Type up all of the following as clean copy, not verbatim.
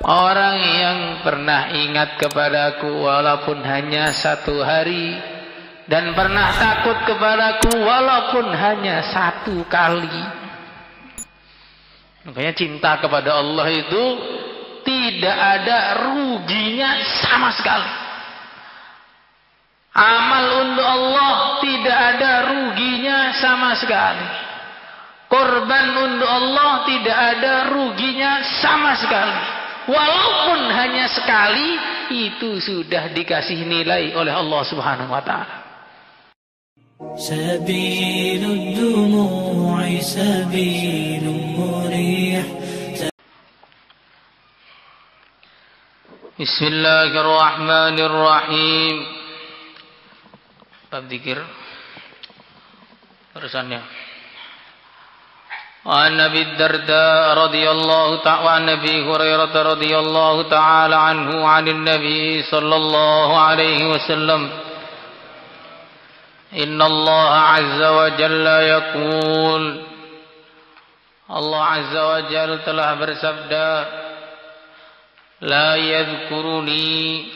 Orang yang pernah ingat kepadaku walaupun hanya 1 hari, dan pernah takut kepadaku walaupun hanya 1 kali. Makanya cinta kepada Allah itu tidak ada ruginya sama sekali. Amal untuk Allah tidak ada ruginya sama sekali. Korban untuk Allah tidak ada ruginya sama sekali. Walaupun hanya sekali, itu sudah dikasih nilai oleh Allah Subhanahu wa taala. Sabilud dumu'i sabilun murih. Bismillahirrahmanirrahim. Bab zikir terusannya. وعن أبي الدرداء رضي الله تعالى وعن أبي هريرة رضي الله تعالى عنه عن النبي صلى الله عليه وسلم إن الله عز وجل يقول Allah Azza wa Jalla telah bersabda, La yadhkuruni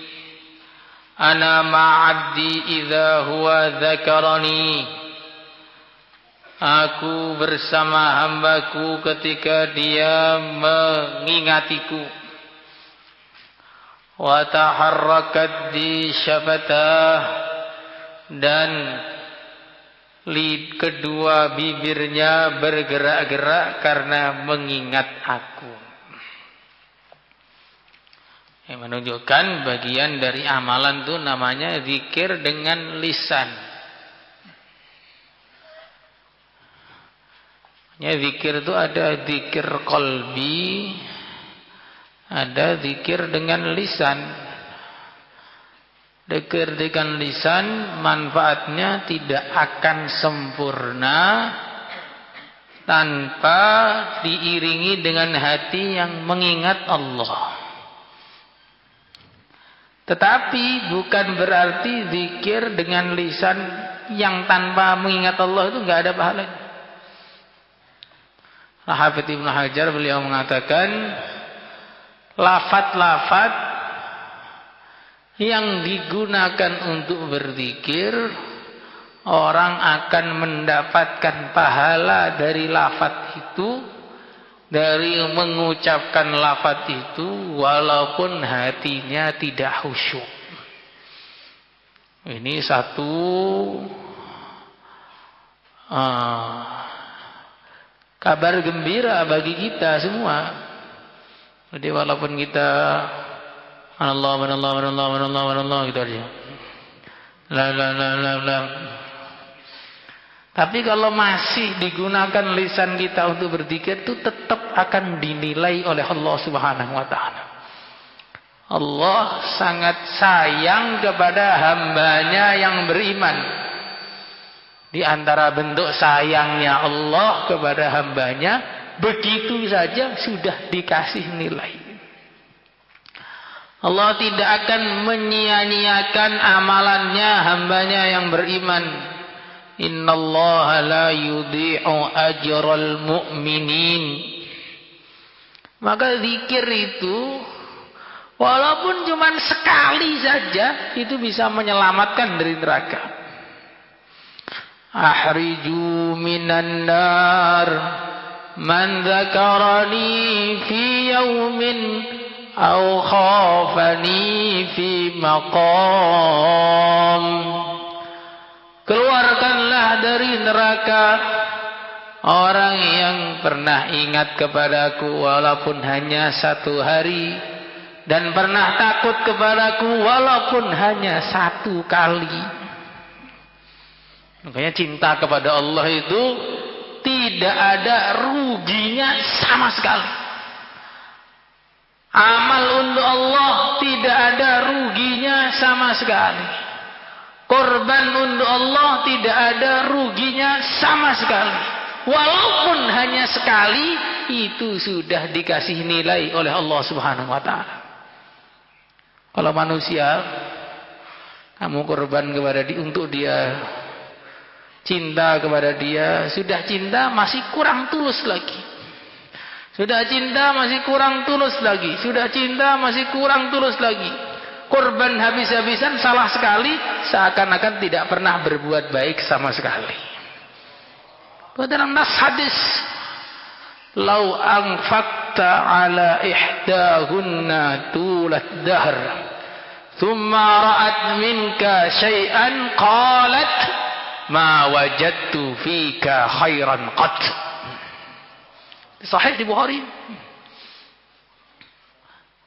ana ma'abdi idza huwa dzakarani. Aku bersama hambaku ketika dia mengingatiku. Wa taharrakat di syafatah, dan kedua bibirnya bergerak-gerak karena mengingat aku. Yang menunjukkan bagian dari amalan itu namanya zikir dengan lisan. Ya, zikir itu ada zikir qalbi, ada zikir dengan lisan. Zikir dengan lisan manfaatnya tidak akan sempurna tanpa diiringi dengan hati yang mengingat Allah. Tetapi bukan berarti zikir dengan lisan yang tanpa mengingat Allah itu enggak ada pahalanya. Hafidz Ibnu Hajar beliau mengatakan, lafaz-lafaz yang digunakan untuk berzikir, orang akan mendapatkan pahala dari lafaz itu, dari mengucapkan lafaz itu, walaupun hatinya tidak khusyuk. Ini satu kabar gembira bagi kita semua. Jadi walaupun kita Allah gitu aja. La. Tapi kalau masih digunakan lisan kita untuk berzikir, itu tetap akan dinilai oleh Allah Subhanahu wa taala. Allah sangat sayang kepada hambanya yang beriman. Di antara bentuk sayangnya Allah kepada hambanya, begitu saja sudah dikasih nilai. Allah tidak akan menyia-nyiakan amalannya hambanya yang beriman. Innallaha la yudhi'u ajral mu'minin. Maka zikir itu walaupun cuma sekali saja, itu bisa menyelamatkan dari neraka. Ahriju minan nar man dzakarani fi yaumin aw khafani fi maqam. Keluarkanlah dari neraka orang yang pernah ingat kepadaku walaupun hanya 1 hari, dan pernah takut kepadaku walaupun hanya 1 kali. Makanya cinta kepada Allah itu tidak ada ruginya sama sekali. Amal untuk Allah tidak ada ruginya sama sekali. Korban untuk Allah tidak ada ruginya sama sekali. Walaupun hanya sekali, itu sudah dikasih nilai oleh Allah Subhanahu wa taala. Kalau manusia, kamu korban kepada dia untuk dia, cinta kepada dia, sudah cinta masih kurang tulus lagi. Sudah cinta masih kurang tulus lagi. Sudah cinta masih kurang tulus lagi. Korban habis-habisan, salah sekali, seakan-akan tidak pernah berbuat baik sama sekali. Dalam nas hadis, "Lau anfaqta ala ihdahunna tulat dahr, thumma ra'at minka syai'an qalat ma wajadtu fika khairan qat." Sahih di Bukhari.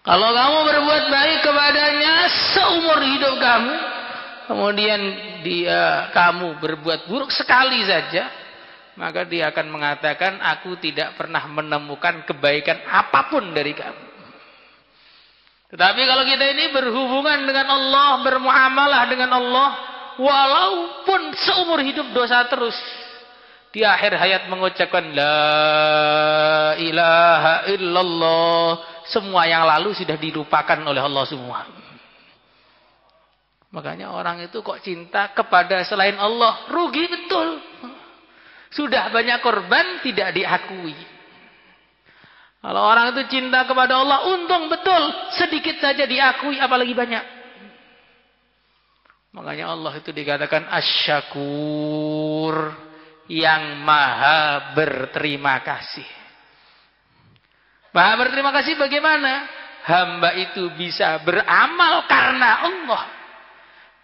Kalau kamu berbuat baik kepadanya seumur hidup kamu, kemudian kamu berbuat buruk sekali saja, maka dia akan mengatakan, aku tidak pernah menemukan kebaikan apapun dari kamu. Tetapi kalau kita ini berhubungan dengan Allah, bermuamalah dengan Allah, walaupun seumur hidup dosa terus, di akhir hayat mengucapkan la ilaha illallah, semua yang lalu sudah dilupakan oleh Allah semua. Makanya orang itu kok cinta kepada selain Allah, rugi betul. Sudah banyak korban tidak diakui. Kalau orang itu cinta kepada Allah, untung betul, sedikit saja diakui, apalagi banyak. Makanya Allah itu dikatakan asy-syakur, yang maha berterima kasih. Maha berterima kasih bagaimana? Hamba itu bisa beramal karena Allah.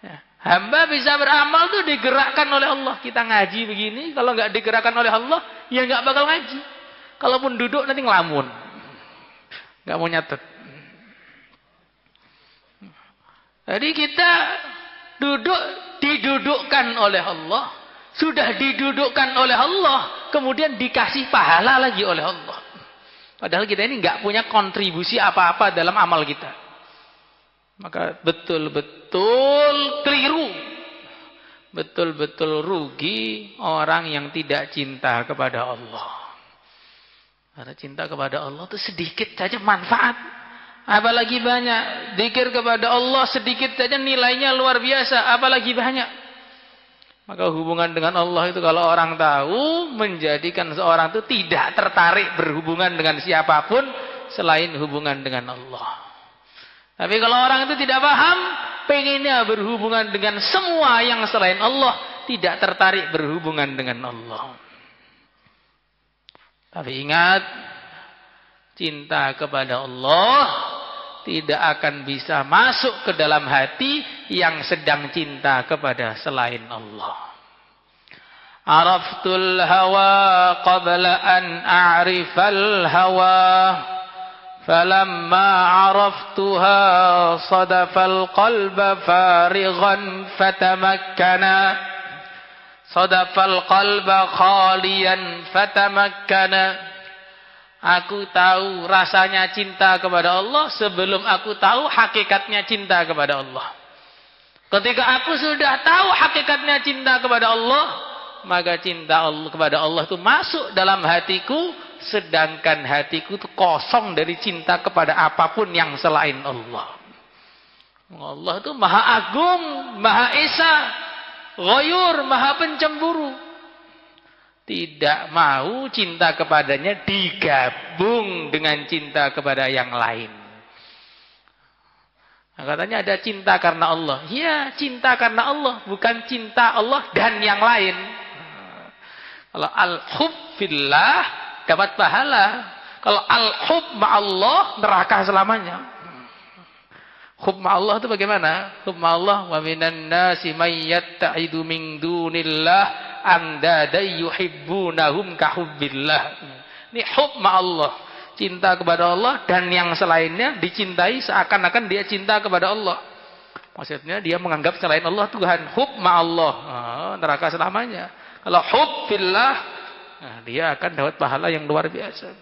Ya, hamba bisa beramal itu digerakkan oleh Allah. Kita ngaji begini, kalau nggak digerakkan oleh Allah, ya nggak bakal ngaji. Kalaupun duduk nanti ngelamun, nggak mau nyatet. Jadi kita duduk didudukkan oleh Allah. Sudah didudukkan oleh Allah, kemudian dikasih pahala lagi oleh Allah. Padahal kita ini nggak punya kontribusi apa-apa dalam amal kita. Maka betul-betul keliru, betul-betul rugi orang yang tidak cinta kepada Allah. Karena cinta kepada Allah itu sedikit saja manfaat, apalagi banyak. Dzikir kepada Allah sedikit saja nilainya luar biasa, apalagi banyak. Maka hubungan dengan Allah itu kalau orang tahu, menjadikan seorang itu tidak tertarik berhubungan dengan siapapun selain hubungan dengan Allah. Tapi kalau orang itu tidak paham, pengennya berhubungan dengan semua yang selain Allah, tidak tertarik berhubungan dengan Allah. Tapi ingat, cinta kepada Allah tidak akan bisa masuk ke dalam hati yang sedang cinta kepada selain Allah. Araftul hawa qabla an a'rifal hawa, falamma araftuha sadafal qalba farighan fatamakkana, sadafal qalba khaliyan fatamakkana. Aku tahu rasanya cinta kepada Allah sebelum aku tahu hakikatnya cinta kepada Allah. Ketika aku sudah tahu hakikatnya cinta kepada Allah, maka cinta Allah kepada Allah itu masuk dalam hatiku, sedangkan hatiku itu kosong dari cinta kepada apapun yang selain Allah. Allah itu Maha Agung, Maha Esa, Ghayur, Maha Pencemburu. Tidak mau cinta kepadanya digabung dengan cinta kepada yang lain. Nah, katanya ada cinta karena Allah. Ya, cinta karena Allah, bukan cinta Allah dan yang lain. Kalau al-hub fillah dapat pahala. Kalau al-hub ma'allah neraka selamanya. Hub ma'allah itu bagaimana? Hub ma'allah wa minan nasi may yatta'idu min dunillah andada yuhibbunahum kahubbillah. Ini hub ma'allah, cinta kepada Allah dan yang selainnya dicintai seakan-akan dia cinta kepada Allah. Maksudnya dia menganggap selain Allah Tuhan. Hub ma'allah, neraka selamanya. Kalau hub fillah, dia akan dapat pahala yang luar biasa.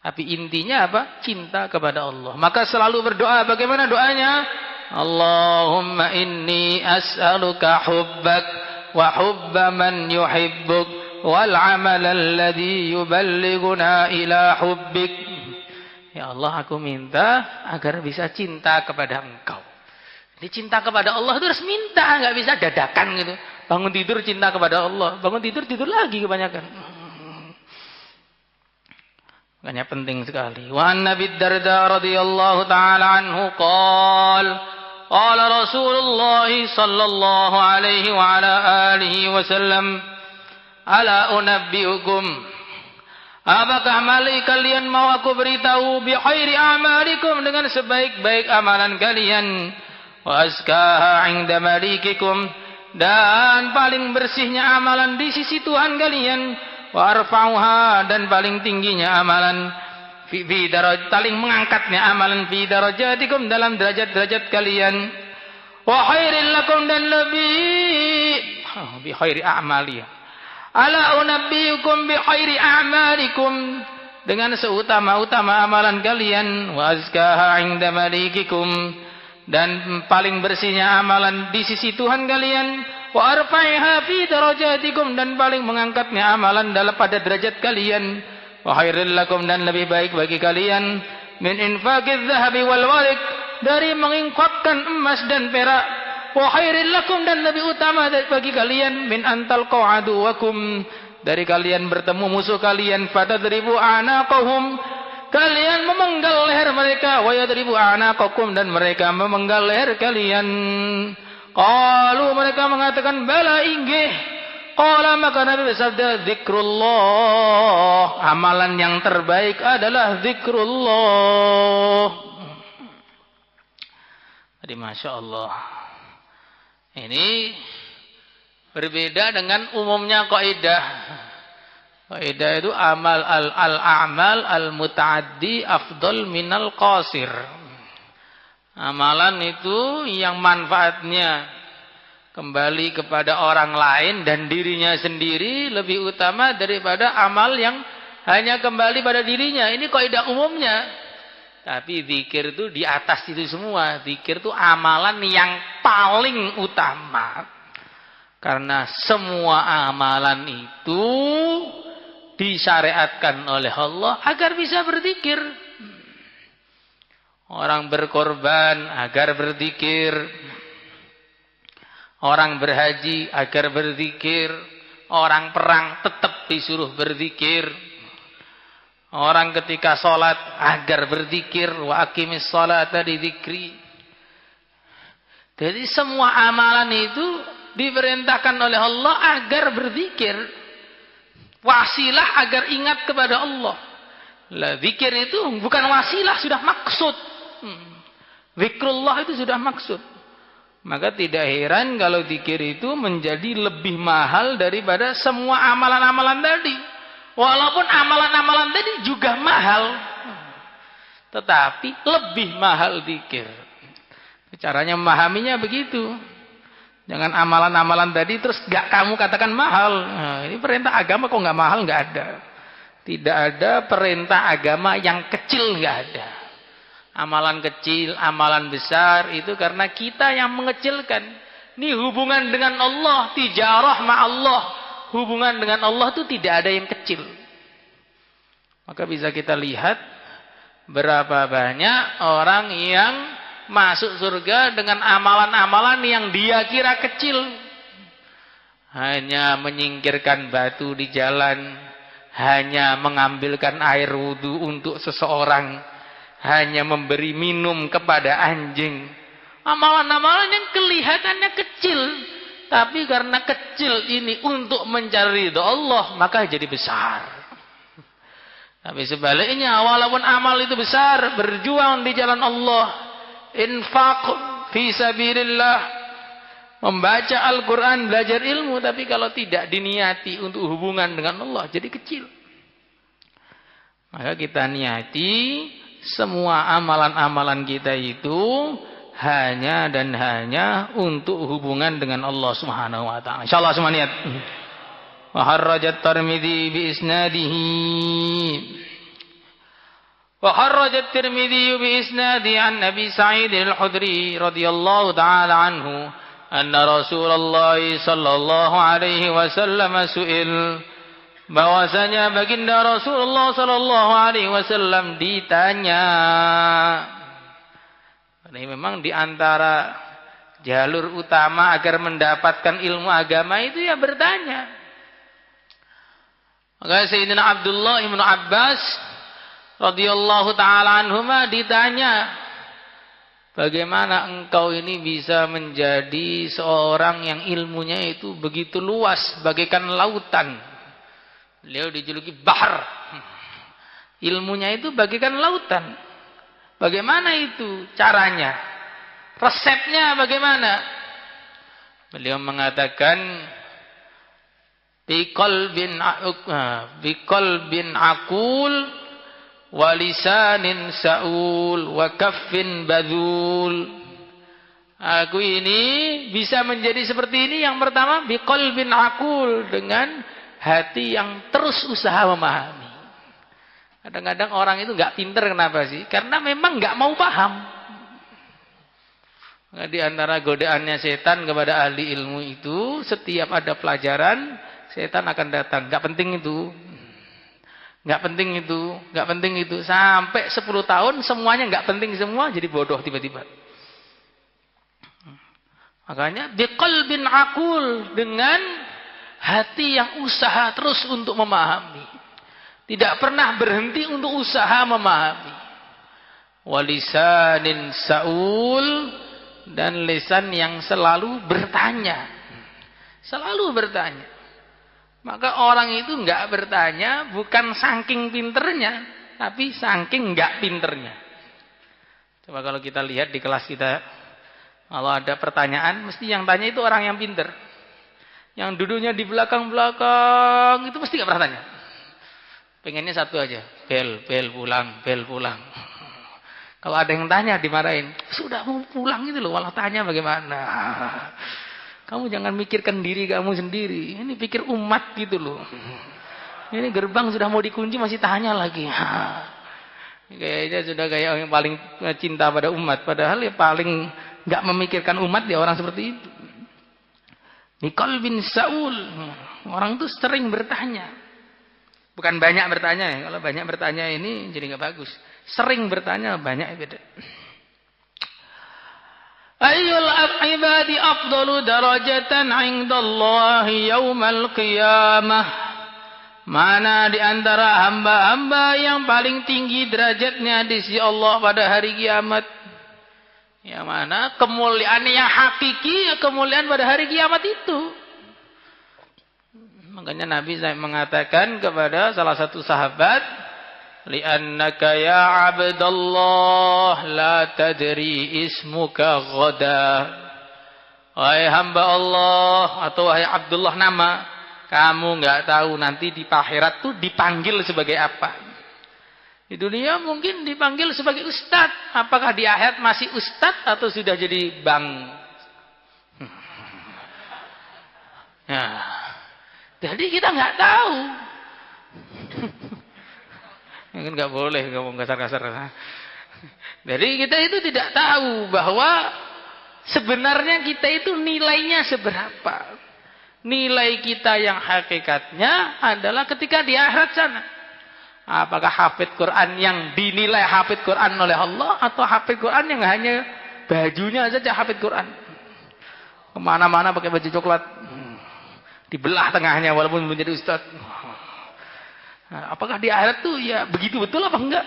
Tapi intinya apa? Cinta kepada Allah. Maka selalu berdoa. Bagaimana doanya? Allahumma inni as'aluka hubbak wa hubba man yuhibbuk wal amal alladhi yuballighuna ila hubbik. Ya Allah, aku minta agar bisa cinta kepada Engkau. Jadi cinta kepada Allah itu harus minta, nggak bisa dadakan gitu. Bangun tidur cinta kepada Allah, bangun tidur lagi kebanyakan. Makanya penting sekali. Wa an Abi Darda radhiyallahu taala anhu qala Rasulullah sallallahu alaihi wa ala alihi wasallam, ala unabbiukum, apakah mali kalian mau aku beritahu bi khairi a'malikum, dengan sebaik-baik amalan kalian, wa azkaha 'inda malikikum, dan paling bersihnya amalan di sisi Tuhan kalian, wa arfa'uha, dan paling tingginya amalan fi darajat, paling mengangkatnya amalan fi darajatikum, dalam derajat-derajat kalian, wa khairil lakum, dan lebih bi khairi a'mali. Ala unabbiukum bi khairi a'malikum, dengan seutama-utama amalan kalian, wa azkaha 'inda malikikum, dan paling bersihnya amalan di sisi Tuhan kalian, wa arfa'iha fi darajatikum, dan paling mengangkatnya amalan dalam pada derajat kalian, wa khairil lakum, dan lebih baik bagi kalian, min infaqiz zahabi wal warik, dari menginfakkan emas dan perak, wa khairil lakum, dan lebih utama bagi kalian, min antal qa'aduwakum, dari kalian bertemu musuh kalian, fatadribu anaqahum, kalian memenggal leher mereka, wa yadribu anaqakum, dan mereka memenggal leher kalian. Qalu, mereka mengatakan, bala inggih. Qala, maka Nabi bersabda, zikrullah, amalan yang terbaik adalah zikrullah. Jadi Masya Allah, ini berbeda dengan umumnya kaidah. Kaidah itu al-a'mal al-muta'addi afdal minal qasir. Amalan itu yang manfaatnya kembali kepada orang lain dan dirinya sendiri lebih utama daripada amal yang hanya kembali pada dirinya. Ini kaidah umumnya. Tapi zikir itu di atas itu semua. Zikir itu amalan yang paling utama. Karena semua amalan itu disyariatkan oleh Allah agar bisa berzikir. Orang berkorban agar berzikir, orang berhaji agar berzikir, orang perang tetap disuruh berzikir, orang ketika sholat agar berzikir, wa aqimis sholata li dzikri. Jadi semua amalan itu diperintahkan oleh Allah agar berzikir, wasilah agar ingat kepada Allah. Lah zikir itu bukan wasilah, sudah maksud. Zikrullah itu sudah maksud. Maka tidak heran kalau zikir itu menjadi lebih mahal daripada semua amalan-amalan tadi. Walaupun amalan-amalan tadi juga mahal, tetapi lebih mahal zikir. Caranya memahaminya begitu. Jangan amalan-amalan tadi terus gak kamu katakan mahal. Nah, ini perintah agama kok gak mahal? Gak ada. Tidak ada perintah agama yang kecil, gak ada. Amalan kecil, amalan besar itu karena kita yang mengecilkan. Ini hubungan dengan Allah, tijarah ma'allah. Hubungan dengan Allah itu tidak ada yang kecil. Maka bisa kita lihat berapa banyak orang yang masuk surga dengan amalan-amalan yang dia kira kecil. Hanya menyingkirkan batu di jalan, hanya mengambilkan air wudhu untuk seseorang, hanya memberi minum kepada anjing. Amalan-amalan yang kelihatannya kecil, tapi karena kecil ini untuk mencari ridha Allah, maka jadi besar. Tapi sebaliknya, walaupun amal itu besar, berjuang di jalan Allah, infaq fi sabilillah, membaca Al-Quran, belajar ilmu, tapi kalau tidak diniati untuk hubungan dengan Allah, jadi kecil. Maka kita niati semua amalan-amalan kita itu hanya dan hanya untuk hubungan dengan Allah Subhanahu wa taala. Insyaallah semua niat. Wa harrajat Tirmidzi bi isnadihi. Wa harrajat Tirmidzi bi isnadi an Nabi Sa'id al-Khudri radhiyallahu taala anhu anna Rasulullah sallallahu alaihi wasallam su'il, bahwasanya baginda Rasulullah sallallahu alaihi wasallam ditanya. Ini memang di antara jalur utama agar mendapatkan ilmu agama itu ya bertanya. Maka Sayyidina Abdullah ibn Abbas radhiyallahu taala anhuma ditanya, bagaimana engkau ini bisa menjadi seorang yang ilmunya itu begitu luas bagaikan lautan. Beliau dijuluki bahar. Ilmunya itu bagaikan lautan. Bagaimana itu caranya? Resepnya bagaimana? Beliau mengatakan biqalbin aqul wa lisanin saul wa kaffin badul. Aku ini bisa menjadi seperti ini yang pertama biqalbin aqul, dengan hati yang terus usaha memahami. Kadang-kadang orang itu nggak pinter, kenapa sih? Karena memang nggak mau paham. Di antara godaannya setan kepada ahli ilmu itu, setiap ada pelajaran, setan akan datang. Nggak penting itu. Nggak penting itu. Nggak penting itu. Sampai 10 tahun semuanya nggak penting semua, jadi bodoh tiba-tiba. Makanya biqalbin aqul, dengan hati yang usaha terus untuk memahami. Tidak pernah berhenti untuk usaha memahami. Walisanin saul, dan lisan yang selalu bertanya. Selalu bertanya. Maka orang itu enggak bertanya bukan saking pinternya, tapi saking enggak pinternya. Coba kalau kita lihat di kelas kita, kalau ada pertanyaan, mesti yang tanya itu orang yang pinter. Yang duduknya di belakang-belakang itu mesti enggak pernah tanya. Pengennya satu aja, bel pulang, bel pulang. Kalau ada yang tanya dimarahin, sudah mau pulang itu loh, malah tanya bagaimana. Kamu jangan mikirkan diri kamu sendiri, ini pikir umat gitu loh. Ini gerbang sudah mau dikunci masih tanya lagi. Kayaknya sudah kayak yang paling cinta pada umat, padahal ya paling nggak memikirkan umat ya orang seperti itu. Nikol bin Saul, orang itu sering bertanya. Bukan banyak bertanya ya. Kalau banyak bertanya ini jadi nggak bagus. Sering bertanya banyak beda. Ayyul ibadi afdalu darajatan 'indallahi yaumal qiyamah. Mana di antara hamba-hamba yang paling tinggi derajatnya di sisi Allah pada hari kiamat? Yang mana kemuliaan yang hakiki, kemuliaan pada hari kiamat itu. Makanya Nabi mengatakan kepada salah satu sahabat, li'annaka ya abdallah la tadri ismuka ghada. Wahai hamba Allah, atau wahai Abdullah nama, kamu enggak tahu nanti di akhirat tuh dipanggil sebagai apa. Di dunia mungkin dipanggil sebagai ustaz, apakah di akhirat masih ustaz atau sudah jadi bang? Nah, jadi kita nggak tahu. Mungkin nggak boleh ngomong kasar-kasar. Jadi kita itu tidak tahu bahwa sebenarnya kita itu nilainya seberapa. Nilai kita yang hakikatnya adalah ketika di akhirat sana. Apakah hafid Quran yang dinilai hafid Quran oleh Allah, atau hafid Quran yang hanya bajunya saja hafid Quran. Kemana-mana pakai baju coklat. Dibelah tengahnya walaupun menjadi ustaz. Nah, apakah di akhirat tuh ya begitu betul apa enggak?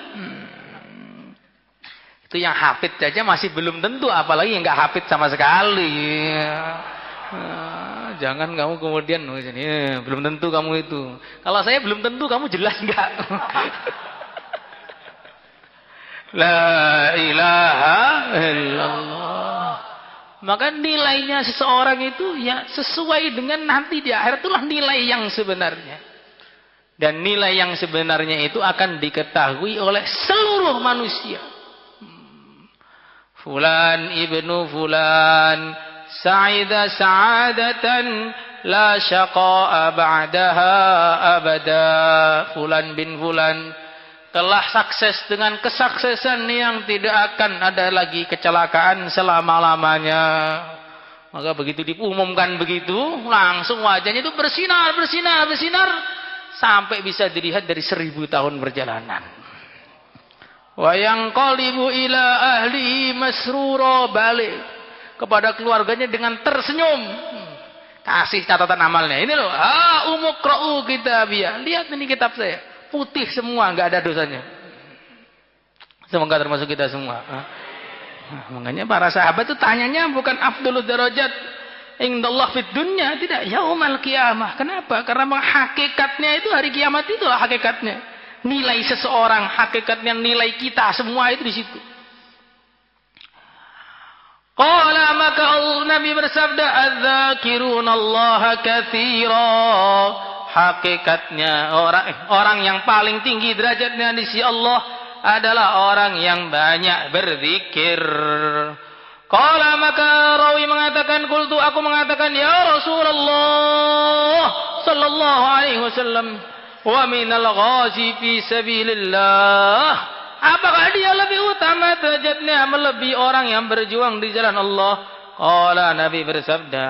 Itu yang hafid saja masih belum tentu, apalagi yang enggak hafid sama sekali. Jangan kamu kemudian belum tentu kamu itu. Kalau saya belum tentu, kamu jelas enggak? La ilaha illallah. Maka nilainya seseorang itu ya sesuai dengan nanti di akhirat, itulah nilai yang sebenarnya. Dan nilai yang sebenarnya itu akan diketahui oleh seluruh manusia. Fulan ibnu fulan sa'ida sa'adatan la syaqa'a ba'daha abada. Fulan bin fulan telah sukses dengan kesuksesan yang tidak akan ada lagi kecelakaan selama-lamanya. Maka begitu diumumkan begitu, langsung wajahnya itu bersinar sampai bisa dilihat dari 1000 tahun perjalanan. Wa yanqalibu ila ahlihi masrura, balik kepada keluarganya dengan tersenyum. Kasih catatan amalnya. Ini loh, umuqra'u kitabiyah. Lihat ini kitab saya. Putih semua, enggak ada dosanya. Semoga termasuk kita semua. Makanya para sahabat itu tanyanya bukan afdhalud darajat indallah fid dunya, tidak, yaumal qiyamah. Kenapa? Karena hakikatnya itu hari kiamat, itulah hakikatnya. Nilai seseorang, hakikatnya nilai kita semua itu di situ. Qala, maka Nabi bersabda, adz-dzakirunallaha katsira. Hakikatnya orang yang paling tinggi derajatnya di sisi Allah adalah orang yang banyak berzikir. Qala, maka rawi mengatakan, qultu, aku mengatakan, ya Rasulullah sallallahu alaihi wasallam, wa minal ghazi fi sabilillah, apakah dia lebih utama derajatnya melebihi orang yang berjuang di jalan Allah? Qala, Nabi bersabda,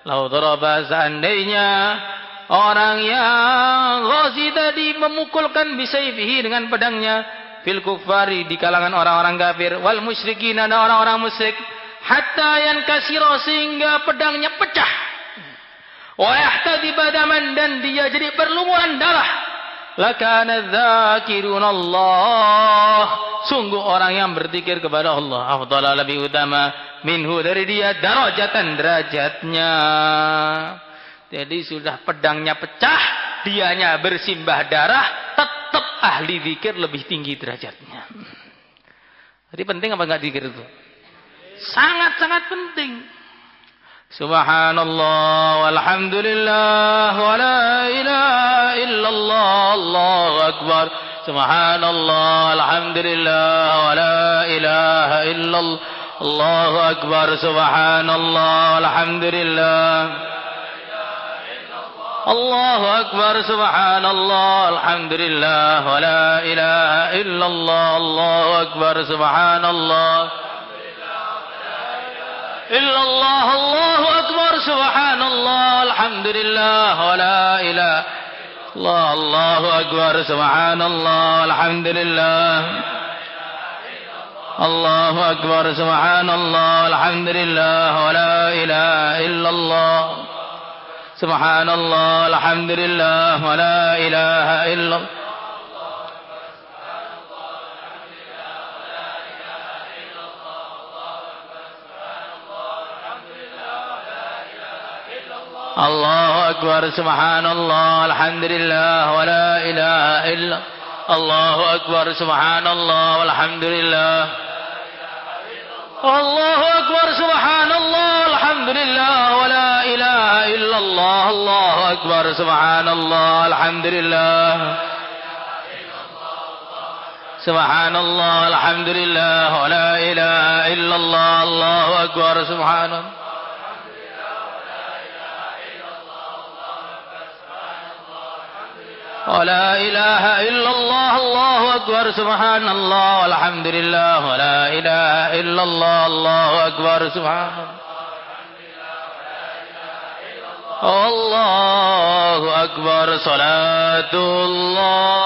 lau daraba, seandainya orang yang ghazi tadi memukulkan bisayfihi dengan pedangnya, fil kuffari, di kalangan orang-orang kafir, wal musyrikin, dan orang-orang musyrik, hatta yankasira, sehingga pedangnya pecah, wa yahtadiba daman, dan dia jadi berlumuran darah, lakana dzakirunallah, sungguh orang yang berzikir kepada Allah afdhala, lebih utama, minhu, dari dia, darajatan, derajatnya. Jadi sudah pedangnya pecah, dianya bersimbah darah, tetap ahli zikir lebih tinggi derajatnya. Jadi penting apa enggak zikir itu? Sangat-sangat penting. Subhanallah walhamdulillah wa la ilaha illallah, Allahu akbar. Subhanallah alhamdulillah wa la ilaha illallah, Allahu akbar. Subhanallah alhamdulillah, Allahu akbar. Subhanallah alhamdulillah wa la ilaha illallah, Allahu akbar. Subhanallah illallah, Allahu akbar. Subhanallah alhamdulillah wa la ilaha illallah, Allahu akbar. Subhanallah alhamdulillah, Allahu akbar. Subhanallah alhamdulillah wa la ilaha illallah, Subhanallah alhamdulillah wa la ilaha illallah. Allahu akbar. Subhanallah alhamdulillah wa la ilaha illallah, Allahu akbar. Subhanallah walhamdulillah, Allahu akbar. Subhanallah alhamdulillah wa la ilaha illallah, Allahu akbar. Subhanallah alhamdulillah, Subhanallah alhamdulillah wa la ilaha illallah, Allahu akbar. Subhanallah wa la ilaha illallah, Allahu akbar. Subhanallah walhamdulillah wa la ilaha illallah, Allahu akbar. Subhanallah, Allahu akbar. Salatullah